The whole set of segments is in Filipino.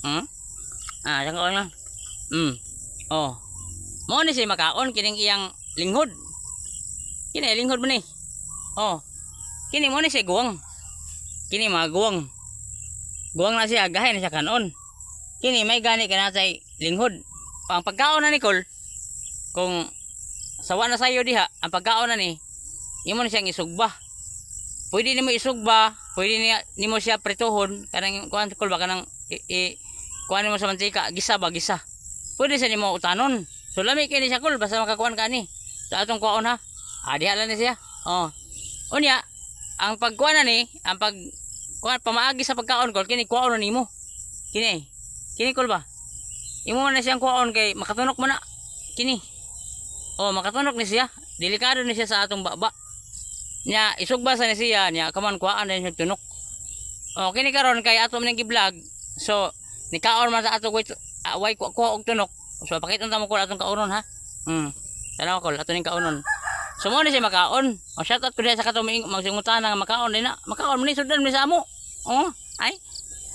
Hmm? Ah, saan ka na? Oh. Mo ni si makaon kining iyang linghod. Kini linghod mo ni. Oh. Kini mo ni si guwang. Kini mga guwang. Guwang na siya gahay na siya kanon. Kini may gani ka na say linghod. Ang pagkaon na ni Col, kung sawa na sayo diha, ang pagkaon na ni, imo na siyang isugba. Pwede nimo isugba, pwede nimo siya prituhon, kanang kuan Col baka nang kuan mo sa mantika, gisa ba gisa. Pwede sa nimo utanon. So lami kini siya Col, basta makakuan ka ni. Sa atong kuon ha. Diha lang ni siya. Oh. Unya, ang pagkuan na ni, ang pag kuan pamaagi sa pagkaon Col, kini kuon na nimo. Kini Col ba? Imo na siyang kuon kay makatunok mo na. Kini. Oh, makatunok ni siya. Delikado ni siya sa atong baba. Nya isugba sa ni siya nya kaman kuan na siya tunok. Oh, kini karon kay ato man gi-vlog. So, nikaon man sa ato way kuha og tunok. So, pakita ta mo ko atong kaunon ha. Tanaw ko ato ning kaunon. So, mo ni siya makaon. Oh, shout out ko diha sa katuming magsingutan nga makaon din na. Makaon man ni sudan mi sa amo. Oh, ay.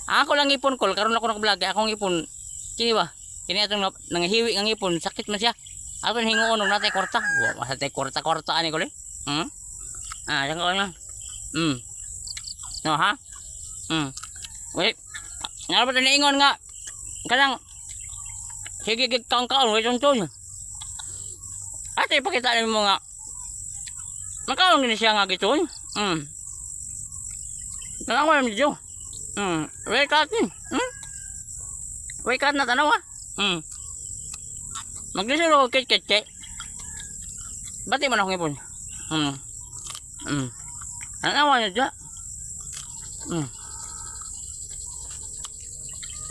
Ako lang ipon Col karon ako nag-vlog akong ipon. Kini ba? Kini atong nangahiwi ng ipon, sakit man siya. Aton hinguon og natay kwarta. Wa masatay kwarta ani Col. Saan ka na? No ha? Wait. Nga ba ito naingon nga? Kanang sige kaon wait tunton. Ate ipakita namin mo nga. Makaon gini siya nga giton. Kanang wala medyo. Wait cut ni. Wait cut na tanaw ha. Maglisod ako kit-kit. Bati man ako ngipon. Anawa niya dyan.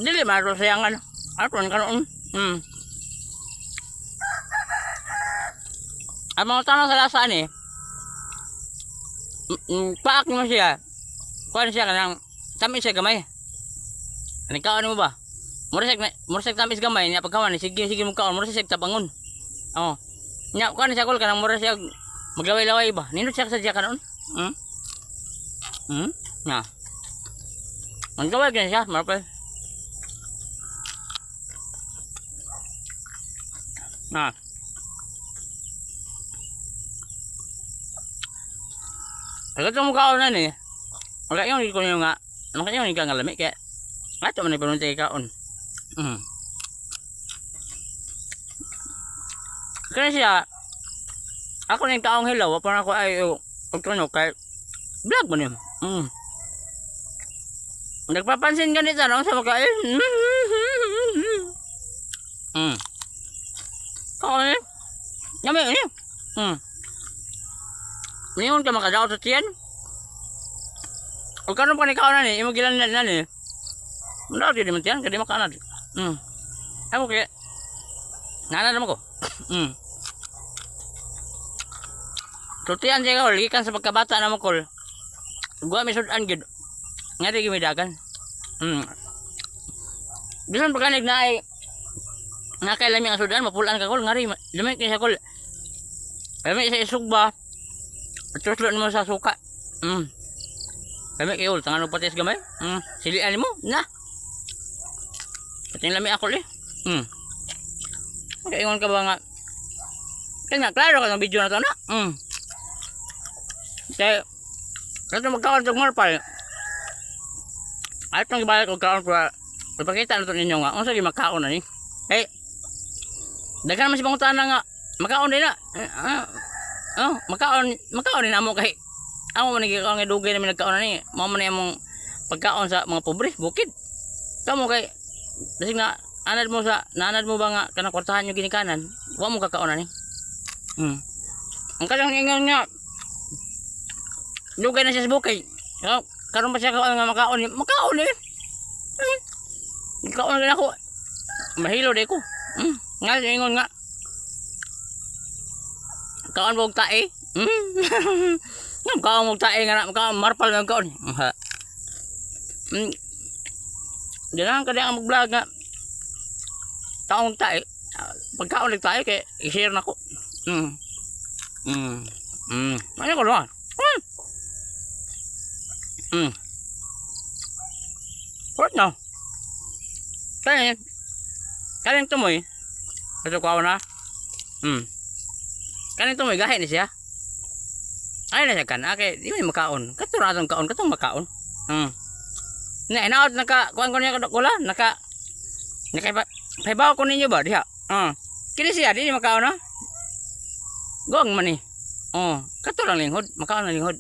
Dili maro sayangan. Aton ka noon. Ang mga tanong sa lasaan eh. Paak mo siya. Kuhan siya kanang tamis siya gamay. Anikaon mo ba? Murasag tamis gamay niya pagkawan. Sige mo kaon. Murasag tabangon. Oh. Nya kuhan siya Col kanang murasag maglaway-laway ba? Nindot siya sa diya ka noon? Nga. Maglaway ganyan siya, marapal. Nga. Agad ang mukhaon na ni. Magkayong hindi ko nyo nga. Magkayong hindi ka nga lami. Kaya, ato man yung panunti kaon. Kaya siya, ako na yung taong hilaw. Wapon ako ay pagtunok kay vlog mo niyo. Nagpapansin ganito no sa makain. Kaon eh. Yami ni. Niyon ka makadaot sa tiyan. O karon pa ni kaon na ni, imo gilan na ni. Muna di man tiyan, kadi makanad. Ako kaya nana naman ko. Tutian siya Col, ikan sa pagkabata naman Col. Gua may sudan gid. Nga di gimidagan. Bisan pagkanig na ay nakailami ang sudan, mapulaan ka Col. Ngari, lamig niya Col. Lamig sa isugba. Tuslon mo sa suka. Lamig kayo, tangan mo patis gamay. Silian mo, na. Pating lamig ako eh. Kaingon ka ba nga? Kaya klaro ka ng video na to na. Kaya, ito magkaon itong marpal. At itong ibalik ko kaon para ipakita na ito ninyo nga. Kung saan yung magkaon na ni. Eh, daghan naman si pangutan na nga. Magkaon din na. Magkaon din na mo kay. Amo man nagkakaon nga dugay namin nagkaon na ni. Mao man yung pagkaon sa mga pobre, bukid. Kamo kay, basig na, nanad mo ba nga kanang kwartahan yung ginikanan. Huwag mo kakaon na ni. Ang kanyang ingon nga, dugay na siya sa bukay. Karon pa siya kaon nga makaon eh. Makaon eh. Makaon na ako. Mahilo de ko. Nga ingon nga. Kaon mo og tae. Kaon mo og tae nga makaon marpal nga kaon. Diyan ka ang mag-vlog nga. Kaon og tae. Pagkaon og tae kay i-share nako. Ano ko naman? What now? Kaning tumoy. Kaso ko na. Kaning tumoy gahi ni siya. Ay na siya kan. Okay, di man makaon. Katuradong kaon, katong makaon. Inaot naka kuan ko niya kula, naka paibaw ko ninyo ba diha. Kini siya di makaon na. Gong man ni. Kato lang linghod, makaon na linghod.